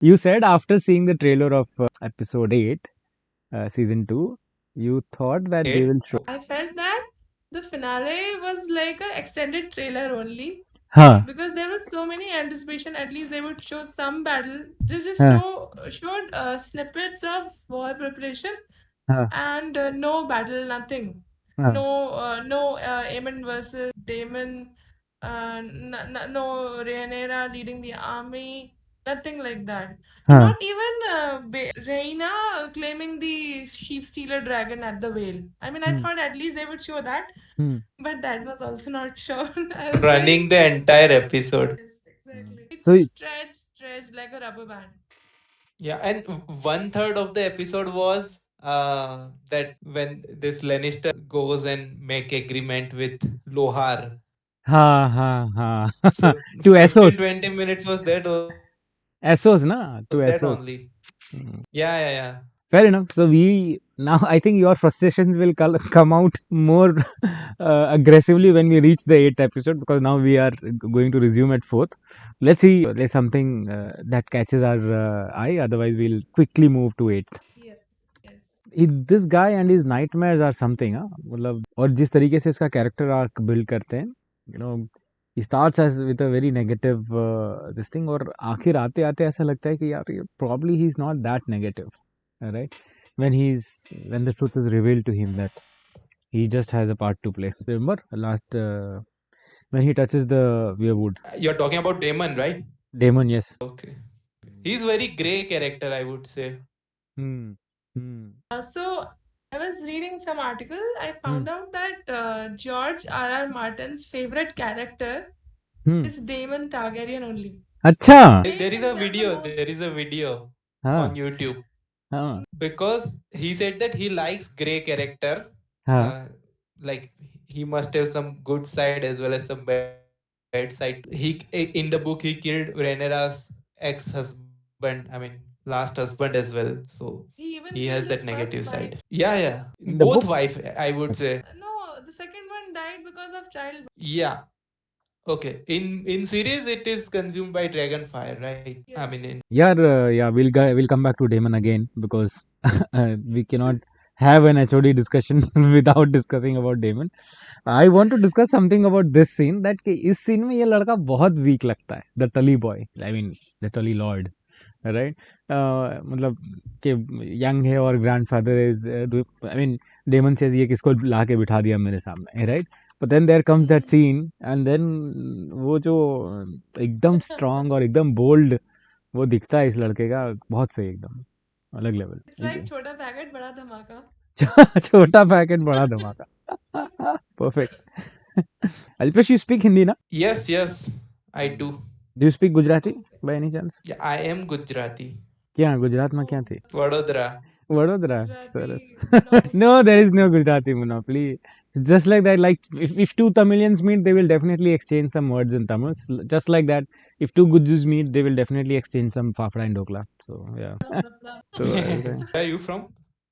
You said after seeing the trailer of episode 8, season 2, you thought that they will show. I felt that the finale was like a extended trailer only Huh. because there was so many anticipation. At least they would show some battle. They just Huh. showed snippets of war preparation Huh. and no battle, nothing. Huh. No Aemon versus Daemon. No Rhaenyra leading the army. Nothing like that. And Huh. not even Rhaena claiming the sheep stealer dragon at the whale. I mean, I Hmm. thought at least they would show that, Hmm. but that was also not shown. I was Running like, the entire episode. yes, exactly. It So just stretched like a rubber band. Yeah, and 1/3 of the episode was that when this Lannister goes and make agreement with Lohar. ha. So To 15 Essos. 20 minutes was that Essos, na? To that Essos. only. Hmm. Yeah. Fair enough. So we now I think your frustrations will come out more aggressively when we reach the 8th episode, because now we are going to resume at 4th. Let's see. There's something that catches our eye. Otherwise, we'll quickly move to 8th. Yes. This guy and his nightmares are something. हाँ मतलब और जिस तरीके से इसका character arc build करते हैं, he starts as with a very negative this thing, और आखिर आते आते ऐसा लगता है कि यार probably he's not that negative, right? When the truth is revealed to him that he just has a part to play. Remember last when he touches the weirwood. You're talking about Damon, right? Damon, yes. Okay. He's very grey character, I would say. Hmm. So I was reading some article. I found out that George R.R. Martin's favorite character is Daemon Targaryen only. अच्छा. There is a video हाँ. on YouTube. हाँ. Because he said that he likes grey character. हाँ. Like he must have some good side as well as some bad side. He in the book he killed Rhaenyra's ex-husband. I mean last husband as well. So He even he killed has that his negative first side. wife. Yeah. The Both book. wife, I would say. No, the second one died because of childbirth. Yeah. Okay. In series it is consumed by Dragonfire, right? I Yes. mean in Yeah, we'll come back to Damon again, because we cannot have an HOD discussion without discussing about Damon. I want to discuss something about this scene, that कि इस scene में ये लड़का बहुत weak लगता है, the Tully boy, I mean the Tully lord, right? मतलब कि young है और grandfather is I mean Damon says ये किसको ला के बिठा दिया मेरे सामने, right? But then there comes that scene, and then वो जो एकदम strong और एकदम bold वो दिखता है इस लड़के का, बहुत सही, एकदम अलग लेवल. It's like छोटा पैकेट बड़ा धमाका. छोटा पैकेट बड़ा धमाका. Perfect. Alpesh, you speak Hindi, na? Yes, I do. Do you speak Gujarati by any chance? Yeah, I am Gujarati. क्या गुजरात में क्या थी? Vadodara. Vadodara. Gujarati No, there is no Gujarati monopoly. It's just like that. Like if two Tamilians meet, they will definitely exchange some words in Tamil. Just like that, if two Gujus meet, they will definitely exchange some fafda and dokla. So yeah. So, Where are you from?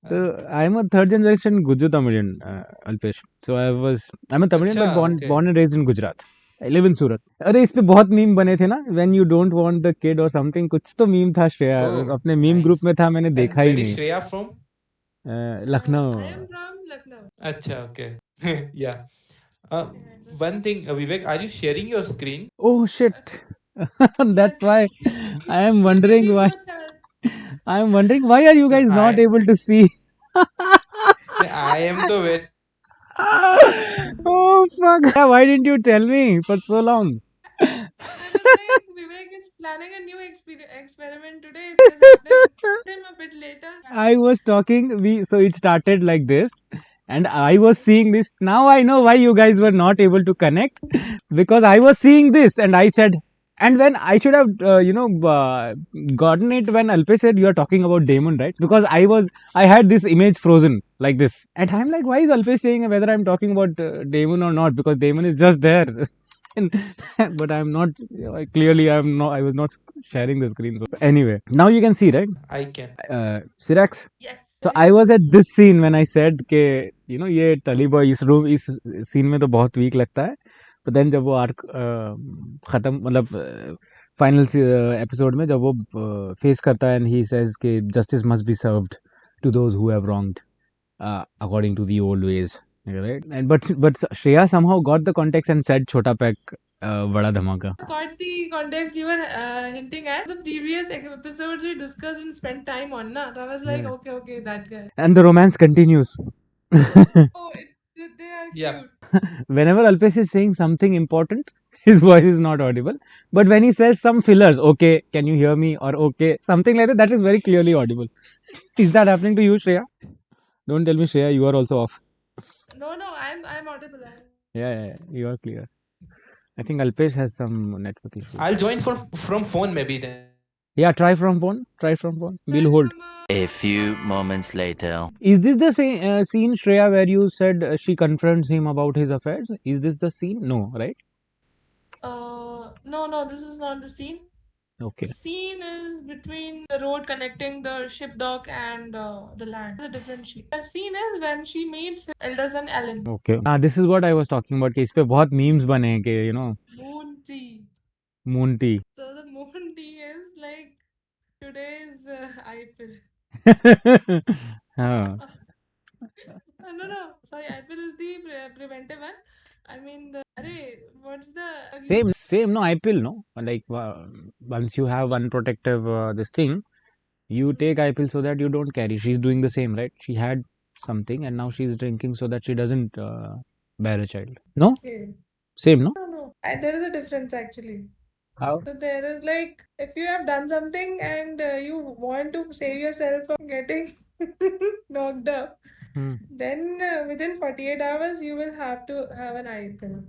So I'm a third generation Guju Tamilian, Alpesh. So I'm a Tamilian, but अच्छा, okay. born and raised in Gujarat. I live in Surat. अरे इस पे बहुत meme बने थे ना, when you don't want the kid or something, कुछ तो मीम था श्रेया, Oh, अपने मीम ग्रुप nice. में था, मैंने And देखा ही where is नहीं. Shreya from? Lucknow. I am from Lucknow. Acha, okay. Yeah. One thing, Vivek, are you sharing your screen? Oh shit. That's Yes. why I am wondering We why. both are. I am wondering why are you guys not able to see? I am so very. Oh fuck. Yeah, why didn't you tell me for so long? I was like, Vivek is planning a new experiment today. So I started him a bit later. I was talking, so it started like this, and I was seeing this. Now I know why you guys were not able to connect, because I was seeing this and I said, and when I should have gotten it when Alpesh said you are talking about Damon, right? Because I had this image frozen like this, and I'm like, why is Alpesh saying whether I'm talking about Damon or not? Because Damon is just there. But I'm not, clearly I was not sharing the screen. So anyway, now you can see, right? I can. Sirax. Yes. So I was at this scene when I said कि ये Tully boy इस scene में तो बहुत weak लगता है. but then जब वो आर्क खत्म मतलब फाइनल एपिसोड में जब वो फेस करता है and he says कि justice must be served to those who have wronged according to the old ways, right? And but Shreya somehow got the context and said छोटा pack बड़ा धमाका. Got the context you were hinting at. The previous episodes we discussed and spent time on, na? So I was like, Yeah. okay, that guy. And the romance continues. Oh, they are Yeah. cute. Whenever Alpesh is saying something important, his voice is not audible. But when he says some fillers, okay, can you hear me? Or okay, something like that, that is very clearly audible. Is that happening to you, Shreya? Don't tell me, Shreya, you are also off. No, I'm audible. Yeah, you are clear. I think Alpesh has some network issues. I'll join from phone maybe then. Yeah, try from phone. We'll hold. A few moments later. Is this the same scene, Shreya, where you said she confronts him about his affairs? Is this the scene? No, right? No, this is not the scene. Okay. The scene is between the road connecting the ship dock and the land. It's a different scene. The scene is when she meets her elder son Alan. Okay. This is what I was talking about. कि इस पे बहुत memes बने हैं कि you know Moon tea. moon tea. So the moon tea is like today's IPL. हाँ. No. Sorry, IPL is the preventive one. I mean, what's the Same. No, IPL. No, like once you have one protective this thing, you take IPL so that you don't carry. She's doing the same, right? She had something and now she's drinking so that she doesn't bear a child. No, Okay. same. No. No. There is a difference actually. How? So there is like if you have done something and you want to save yourself from getting knocked up, then within 48 hours you will have to have an IPL.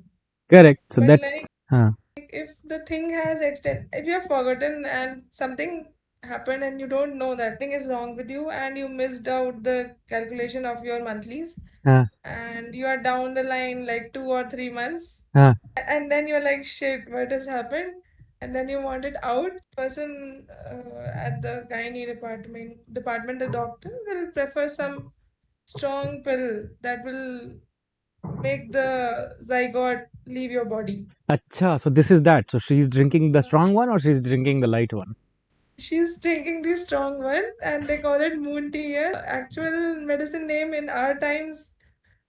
Correct. So But that's like if the thing has if you have forgotten and something happened and you don't know that thing is wrong with you and you missed out the calculation of your monthlies and you are down the line like 2 or 3 months and then you're like shit, what has happened? And then you want it out. Person at the gynae department, the doctor will prefer some strong pill that will make the zygote leave your body. Acha, so this is that. So she's drinking the strong one or she's drinking the light one? She's drinking the strong one and they call it moon tea. Yeah? Actual medicine name in our times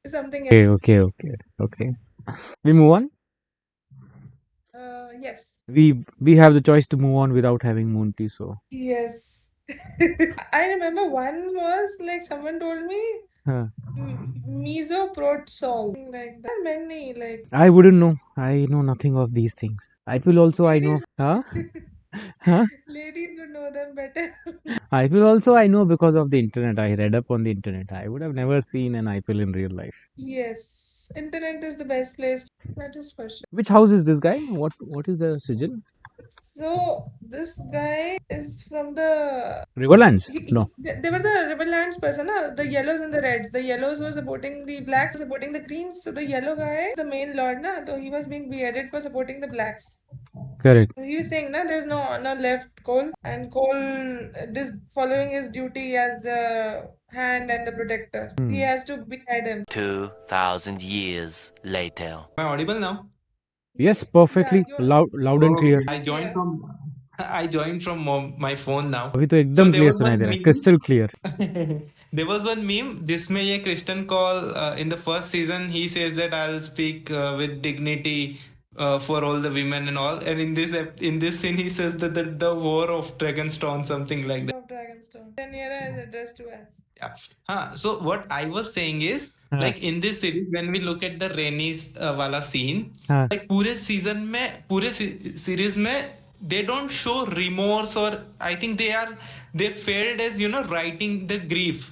is something else. Okay. We move on. Yes. We have the choice to move on without having moon tea. So Yes. I remember one was like someone told me mesoprostol like that. Many like I wouldn't know. I know nothing of these things. IPL also I know. Ladies would know them better. IPL also I know because of the internet. I read up on the internet. I would have never seen an IPL in real life. Yes, internet is the best place. That is for sure. Which house is this guy? What is the sigil? So this guy is from the Riverlands? No. They were the Riverlands person, the yellows and the reds. The yellows were supporting the blacks, supporting the greens. So the yellow guy, the main lord, so he was being beheaded for supporting the blacks. Correct. So he was saying, there's no left Cole, and Cole this following his duty as the hand and the protector. He has to behead him. 2,000 years later. Am I audible now? Yes, perfectly. Loud and clear. I joined from my phone now. अभी तो एकदम clear सुनाई दे रहा है. Crystal clear. There was one meme. This may ye Kristen call in the first season. He says that I'll speak with dignity for all the women and all. And in this scene, he says that the war of Dragonstone, something like that. Of Dragonstone. Rhaenyra is addressed to us. Yeah. So what I was saying is, like in this series, when we look at the Rhaenys wala scene, like पूरे series में they don't show remorse or I think they failed as writing the grief.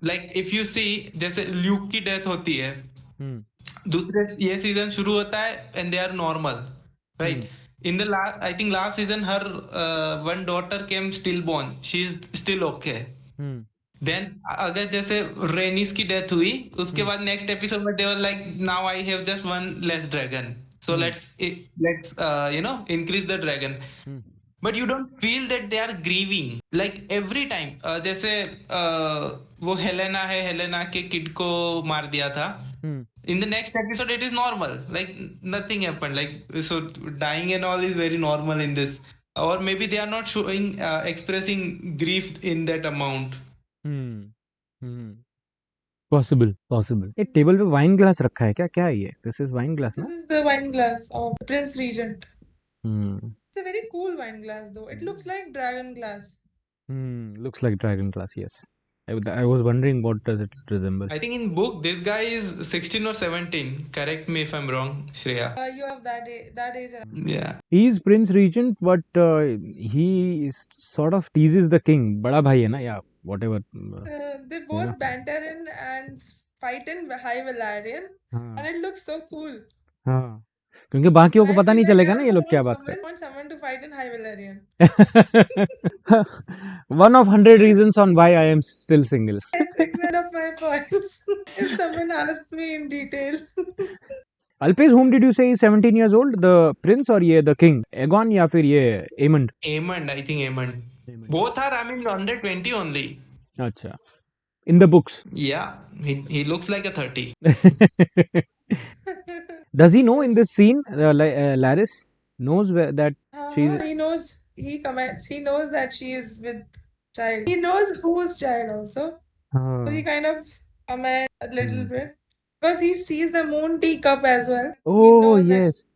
Like if you see जैसे Luke की death होती है, दूसरे ये season शुरू होता है and they are normal, right? In the last season her one daughter came stillborn. She's still okay. Then अगर जैसे रेनिस की डेथ हुई उसके बाद नेक्स्ट एपिसोड में they were like now I have just one less dragon, so let's increase the dragon. But you don't feel that they are grieving like every time. जैसे वो Helena के किड को मार दिया था, In the next episode, it is normal. Like nothing happened. Like so, dying and all is very normal in this. Or maybe they are not showing, expressing grief in that amount. Possible possible एक table पे wine glass रखा है क्या क्या है ये this is wine glass This ना is the wine glass of Prince Regent. hmm It's a very cool wine glass though. It looks like dragon glass. looks like dragon glass yes I was wondering what does it resemble I think in book this guy is 16 or 17. Correct me if I'm wrong, Shreya. You have that age around. Yeah. he is prince regent but he sort of teases the king बड़ा भाई है ना या whatever They both banter in and fight in High Valerian, and it looks so cool. हाँ क्योंकि बाकियों को I पता feel नहीं like चलेगा there ना are ये लोग क्या बात someone want someone to fight in High Valerian. कर one of 100 reasons on why I am still single Yes, exactly of my points. If someone asks me in detail. Alpesh, whom did you say is 17 years old? The prince or ये the king? Aegon या फिर ये Aemond? Aemond, I think Aemond. Both are, I mean, under 20 only. अच्छा. In the books. Yeah, he looks like a 30. Does he know in this scene, Laris knows that she's... He knows, he comments, he knows that she is with child. He knows whose child also. So he kind of comments a little bit. Because he sees the moon teacup as well. Oh, yes.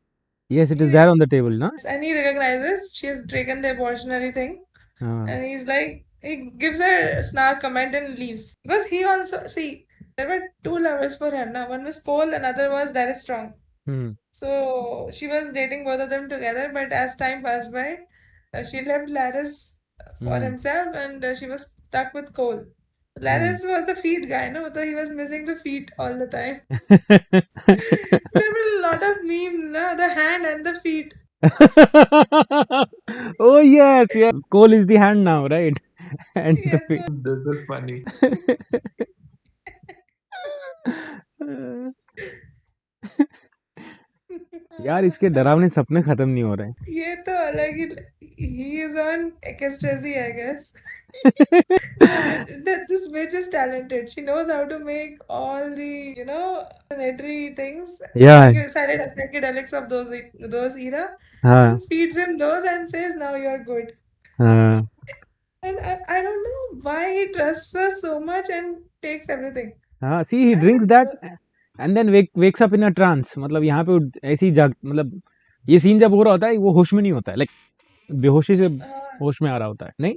Yes, it is there on the table, no? And he recognizes she has taken the abortionary thing. And he's like, he gives her a snark comment and leaves. Because he also, see, there were two lovers for her. Now, one was Cole, another was Darius Strong. So she was dating both of them together, but as time passed by, she left Laris for himself and she was stuck with Cole. Laris was the feet guy, no? So he was missing the feet all the time. There were a lot of memes, no? The hand and the feet. Oh, yes, yes. Cole is the hand now, right? And the Yes, feet. This is funny. यार इसके डरावने सपने खत्म नहीं हो रहे ये तो अलग ही he is on ecstasy, I guess. This bitch is talented. She knows how to make all the, you know, sanitary things. Yeah. Psychedelics of those era. हाँ And feeds him those and says, now you're good. हाँ And I don't know why he trusts her so much and takes everything. हाँ see he drinks that and then wakes up in a trance मतलब यहाँ पे ऐसी जाग मतलब ये scene जब हो रहा होता है वो होश में नहीं होता है लाइक बेहोशी से होश में आ रहा होता है नहीं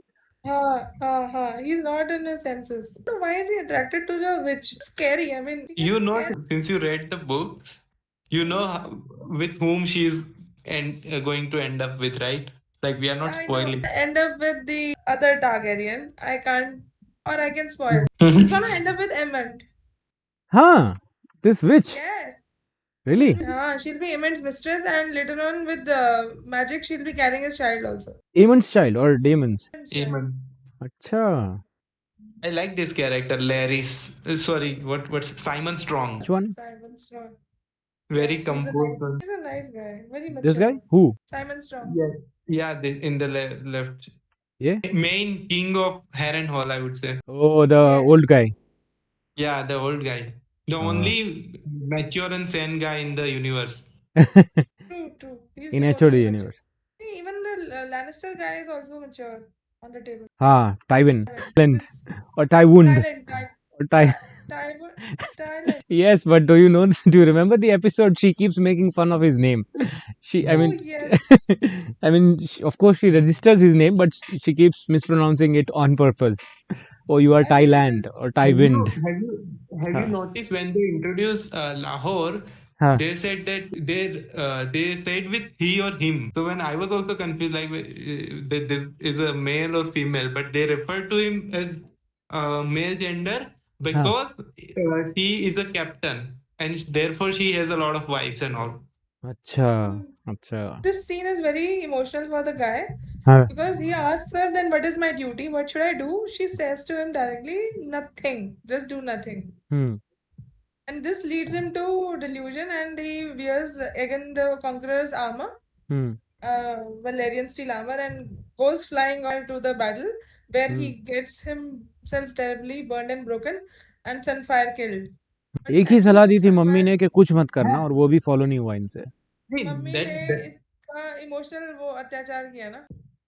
He's not in his senses. So why is he attracted to the witch? Scary. I mean, You know, since you read the books, you know with whom she's going to end up with, right? Like we are not spoiling. End up with the other Targaryen. I can't, or I can spoil. It's gonna end up with Aemond. हाँ this witch Yeah. really She'll be Aemond's mistress, and later on with the magic, she'll be carrying his child also. Aemon's child or Daemon's Aemond. अच्छा I like this character, Larry's. Sorry, what's Simon Strong? which one Simon Strong. Very Yes, composed. He's a nice guy. Very mature. this guy who Simon Strong. Yeah, in the left. yeah Main king of Harrenhal, I would say. oh the old guy Yeah, the old guy. The only mature and sane guy in the universe. True. He's in the HOD only universe mature. Even the Lannister guy is also mature on the table. हाँ Tywin This or Tywin or Tyler. yes but do you remember the episode she keeps making fun of his name I mean Yes. I mean of course she registers his name but she keeps mispronouncing it on purpose oh you are Thailand or Tywin Have you noticed when they introduced Lahore, हाँ they said that they said with he or him. So when I was also confused, like that this is a male or female, but they refer to him as male gender because he is a captain and therefore she has a lot of wives and all. अच्छा अच्छा This scene is very emotional for the guy हाँ because he asks her, then what is my duty? What should I do? She says to him directly, nothing. Just do nothing. And this leads him to delusion and he wears again the Conqueror's armor, Valerian steel armor, and goes flying on to the battle where he gets himself terribly burned and broken and Sunfire killed. एक ही सलाह दी थी mummy ने कि कुछ मत करना, और वो भी फॉलो नहीं हुआ इनसे। मम्मी ने इसका इमोशनल वो अत्याचार किया ना।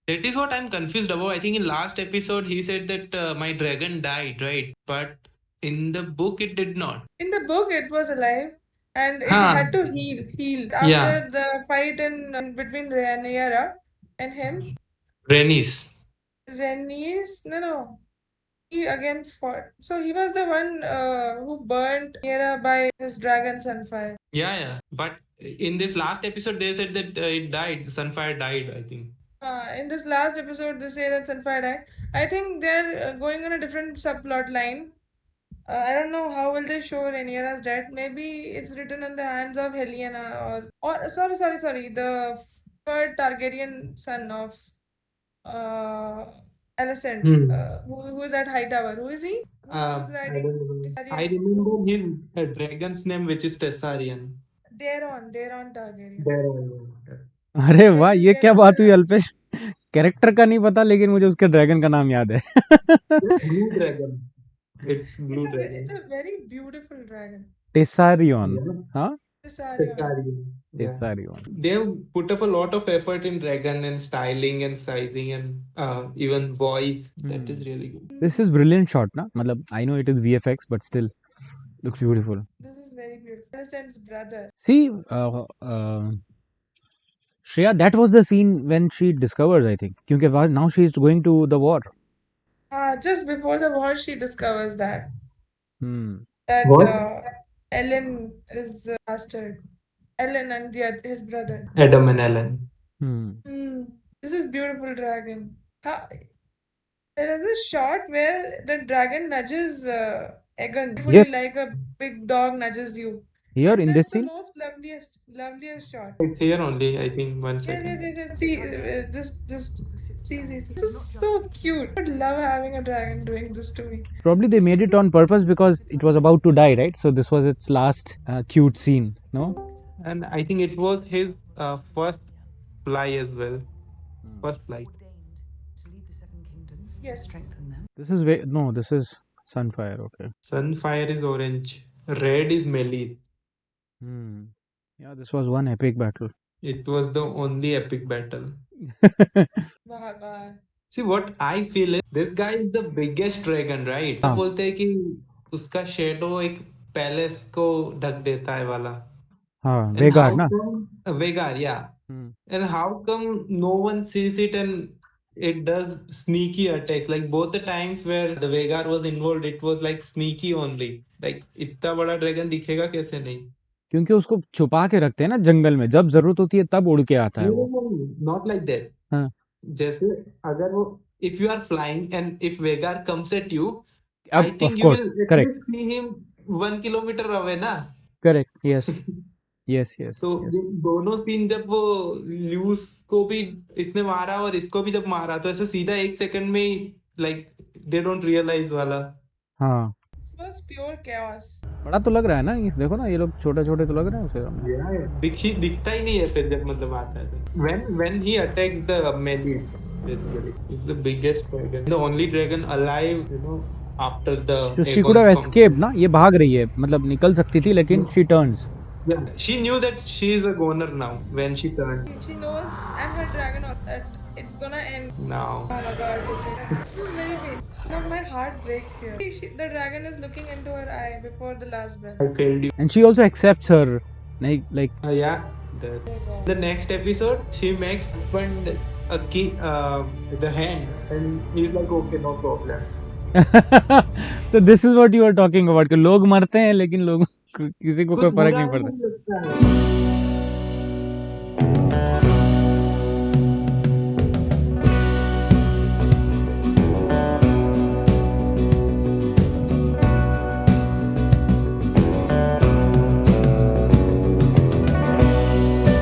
That is what I'm confused about. I think in last episode he said that my dragon died, right? But in the book it did not. In the book, it was alive, and it Huh. had to heal after Yeah. the fight in between Rhaenyra and him. Rhaenys. No. He again fought. So he was the one who burnt Rhaenyra by his dragon Sunfire. Yeah. But in this last episode they said that it died. Sunfire died, I think. In this last episode, they say that Sunfire died. I think they're going on a different subplot line. I don't know how will they show Rhaenyra's death. Maybe it's written in the hands of Helena or sorry, the third Targaryen son of Alicent, who is at Hightower. Who is he? Who's I riding? don't know. Targaryen? I remember his dragon's name, which is Tessarion. Daeron Targaryen. अरे वाह, ये क्या Daeron बात हुई Alpesh, character का नहीं पता लेकिन मुझे उसके ड्रैगन का नाम याद है। Blue dragon. It's blue dragon. It's a very beautiful dragon. टेसारियन, Yeah. हाँ Tessarion. Tessarion. Yeah. टेसारियन। They have put up a lot of effort in dragon and styling and sizing and even voice. That is really good. This is brilliant shot ना, मतलब I know it is VFX but still looks beautiful. This is very beautiful. Alicent's brother. See, Shreya, that was the scene when she discovers, I think, क्योंकि now she is going to the war. Just before the war, she discovers that Hmm. What? Ellen is bastard. Ellen and his brother. Adam and Ellen. This is beautiful dragon. There is a shot where the dragon nudges Aegon, Yes. like a big dog nudges you. Here And in that's this the scene, most loveliest shot. It's here only, I think, 1 second. Yes. See, just see. This is so cute. I would love having a dragon doing this to me. probably they made it on purpose because it was about to die, right? So this was its last cute scene, no? And I think it was his first fly as well. First flight. Yes. This is this is Sunfire, okay. Sunfire is orange. Red is Melee. Yeah, this was one epic battle. It was the only epic battle. Bhagwan. See, what I feel is this guy is the biggest dragon, right? हाँ. बोलते हैं कि उसका shadow एक palace को ढक देता है वाला. हाँ, And Vhagar how ना? come Vhagar, yeah. And how come no one sees it and it does sneaky attacks? Like both the times where the Vhagar was involved, it was like sneaky only. Like इतना बड़ा dragon दिखेगा कैसे नहीं? क्योंकि उसको छुपा के रखते हैं ना जंगल में, जब जरूरत होती है तब उड़ के आता है वो। No, not like that. हाँ. जैसे अगर वो if you are flying and if Vhagar comes at you, अब I of think you course, will at correct, least see him 1 kilometer away ना. correct, yes, yes, yes, तो yes. दोनों scene जब वो ल्यूस को भी इसने मारा और इसको भी जब मारा तो ऐसे सीधा 1 सेकंड में ही like they don't realize वाला. हाँ, This was pure chaos. बड़ा तो लग रहा है ना, ये देखो ना, ये लोग छोटे छोटे तो लग रहे हैं उसे सामने। दिखता ही नहीं है फिर जब मतलब आता है when he attacks the melee basically it's the biggest dragon, the only dragon alive, you know, after the So she could have escaped ना, ये भाग रही है, मतलब निकल सकती थी लेकिन she turns. Yeah, she knew that she is a goner now when she turned. She knows I'm her dragon, that it's gonna end. Now Oh my god. This is very big. Now my heart breaks here. The dragon is looking into her eye before the last breath. I failed you. And she also accepts her, like Yeah, the next episode she makes husband a key the hand and he's like okay, no problem. so this is what you are talking about, कि लोग मरते हैं लेकिन लोग किसी को कोई फर्क नहीं पड़ता।